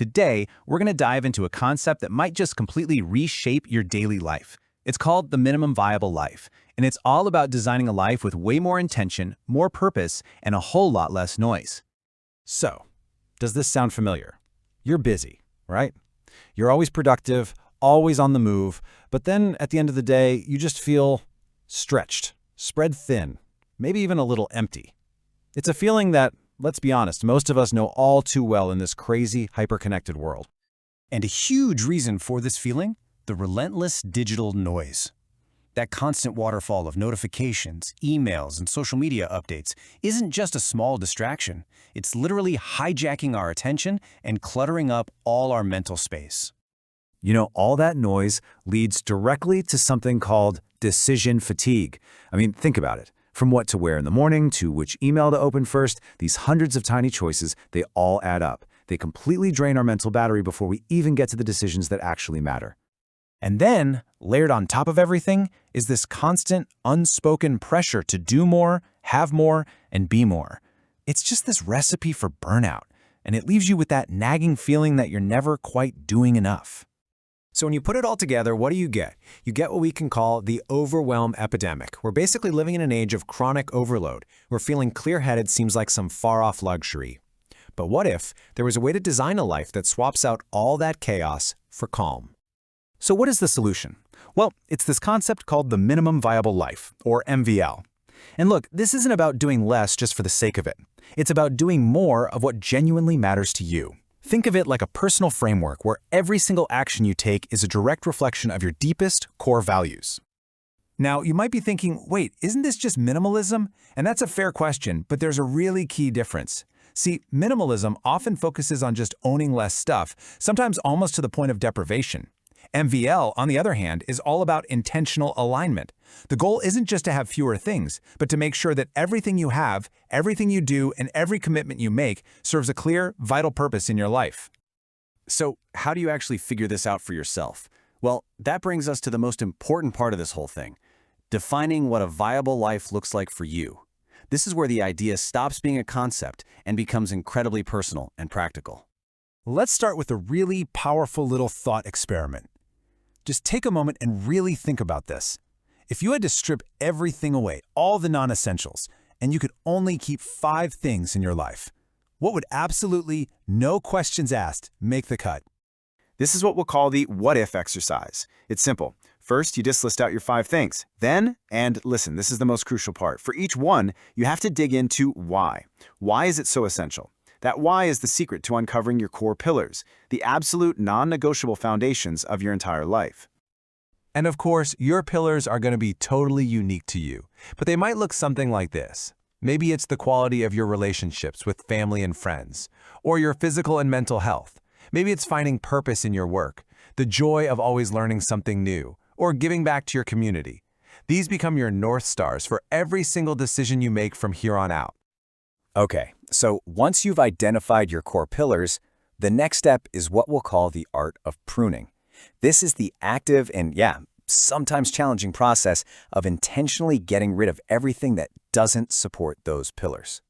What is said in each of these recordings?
Today, we're going to dive into a concept that might just completely reshape your daily life. It's called the minimum viable life, and it's all about designing a life with way more intention, more purpose, and a whole lot less noise. So, does this sound familiar? You're busy, right? You're always productive, always on the move, but then at the end of the day, you just feel stretched, spread thin, maybe even a little empty. It's a feeling that, let's be honest, most of us know all too well in this crazy, hyper-connected world. And a huge reason for this feeling? The relentless digital noise. That constant waterfall of notifications, emails, and social media updates isn't just a small distraction. It's literally hijacking our attention and cluttering up all our mental space. You know, all that noise leads directly to something called decision fatigue. I mean, think about it. From what to wear in the morning to which email to open first, these hundreds of tiny choices, they all add up. They completely drain our mental battery before we even get to the decisions that actually matter. And then, layered on top of everything, is this constant, unspoken pressure to do more, have more, and be more. It's just this recipe for burnout, and it leaves you with that nagging feeling that you're never quite doing enough. So when you put it all together, what do? You get what we can call the overwhelm epidemic. We're basically living in an age of chronic overload, where feeling clear-headed seems like some far-off luxury. But what if there was a way to design a life that swaps out all that chaos for calm? So what is the solution? Well, it's this concept called the minimum viable life, or MVL. And look, this isn't about doing less just for the sake of it. It's about doing more of what genuinely matters to you. Think of it like a personal framework where every single action you take is a direct reflection of your deepest core values. Now, you might be thinking, wait, isn't this just minimalism? And that's a fair question, but there's a really key difference. See, minimalism often focuses on just owning less stuff, sometimes almost to the point of deprivation. MVL, on the other hand, is all about intentional alignment. The goal isn't just to have fewer things, but to make sure that everything you have, everything you do, and every commitment you make serves a clear, vital purpose in your life. So, how do you actually figure this out for yourself? Well, that brings us to the most important part of this whole thing: defining what a viable life looks like for you. This is where the idea stops being a concept and becomes incredibly personal and practical. Let's start with a really powerful little thought experiment. Just take a moment and really think about this. If you had to strip everything away, all the non-essentials, and you could only keep 5 things in your life, what would absolutely, no questions asked, make the cut? This is what we'll call the what-if exercise. It's simple. First, you just list out your 5 things. Then, and listen, this is the most crucial part, for each one, you have to dig into why. Why is it so essential? That why is the secret to uncovering your core pillars, the absolute non-negotiable foundations of your entire life. And of course, your pillars are going to be totally unique to you, but they might look something like this. Maybe it's the quality of your relationships with family and friends, or your physical and mental health. Maybe it's finding purpose in your work, the joy of always learning something new, or giving back to your community. These become your North Stars for every single decision you make from here on out. Okay, so once you've identified your core pillars, the next step is what we'll call the art of pruning. This is the active and, sometimes challenging process of intentionally getting rid of everything that doesn't support those pillars.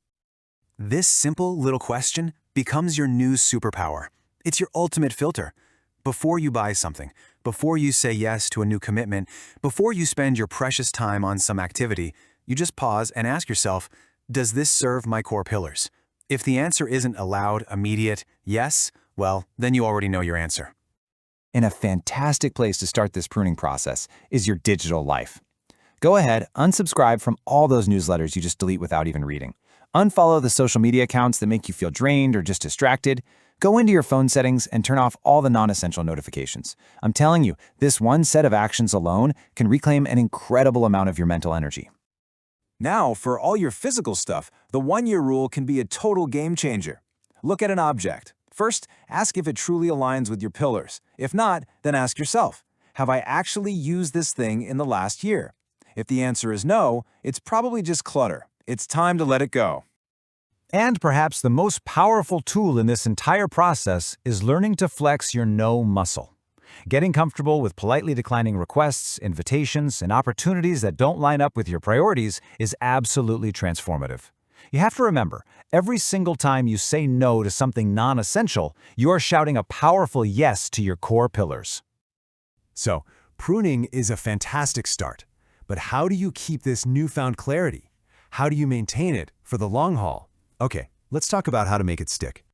This simple little question becomes your new superpower. It's your ultimate filter. Before you buy something, before you say yes to a new commitment, before you spend your precious time on some activity, you just pause and ask yourself, does this serve my core pillars? If the answer isn't a loud, immediate yes, well, then you already know your answer. And a fantastic place to start this pruning process is your digital life. Go ahead, unsubscribe from all those newsletters you just delete without even reading. Unfollow the social media accounts that make you feel drained or just distracted. Go into your phone settings and turn off all the non-essential notifications. I'm telling you, this one set of actions alone can reclaim an incredible amount of your mental energy. Now, for all your physical stuff, the one-year rule can be a total game changer. Look at an object. First, ask if it truly aligns with your pillars. If not, then ask yourself, have I actually used this thing in the last year? If the answer is no, it's probably just clutter. It's time to let it go. And perhaps the most powerful tool in this entire process is learning to flex your no muscle. Getting comfortable with politely declining requests, invitations, and opportunities that don't line up with your priorities is absolutely transformative. You have to remember, every single time you say no to something non-essential, you are shouting a powerful yes to your core pillars. So, pruning is a fantastic start. But how do you keep this newfound clarity? How do you maintain it for the long haul? Okay, let's talk about how to make it stick.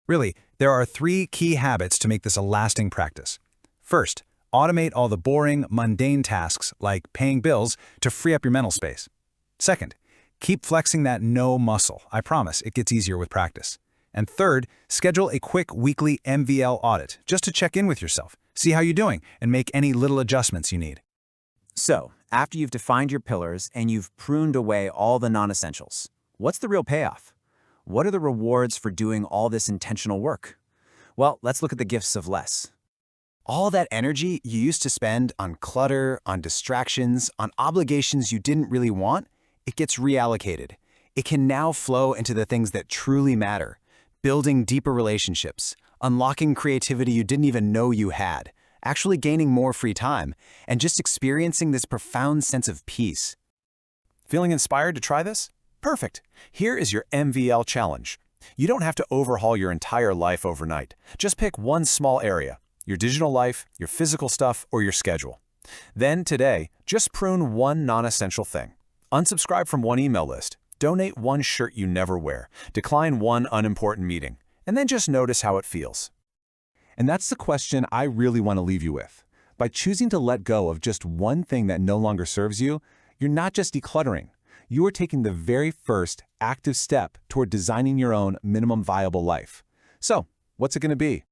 Really, there are 3 key habits to make this a lasting practice. First, automate all the boring, mundane tasks like paying bills to free up your mental space. Second, keep flexing that no muscle. I promise, it gets easier with practice. And third, schedule a quick weekly MVL audit just to check in with yourself, see how you're doing, and make any little adjustments you need. So, after you've defined your pillars and you've pruned away all the non-essentials, what's the real payoff? What are the rewards for doing all this intentional work? Well, let's look at the gifts of less. All that energy you used to spend on clutter, on distractions, on obligations you didn't really want, it gets reallocated. It can now flow into the things that truly matter, building deeper relationships, unlocking creativity you didn't even know you had, actually gaining more free time, and just experiencing this profound sense of peace. Feeling inspired to try this? Perfect. Here is your MVL challenge. You don't have to overhaul your entire life overnight. Just pick one small area, your digital life, your physical stuff, or your schedule. Then today, just prune one non-essential thing. Unsubscribe from one email list. Donate one shirt you never wear. Decline one unimportant meeting. And then just notice how it feels. And that's the question I really want to leave you with. By choosing to let go of just one thing that no longer serves you, you're not just decluttering. You are taking the very first active step toward designing your own minimum viable life. So, what's it going to be?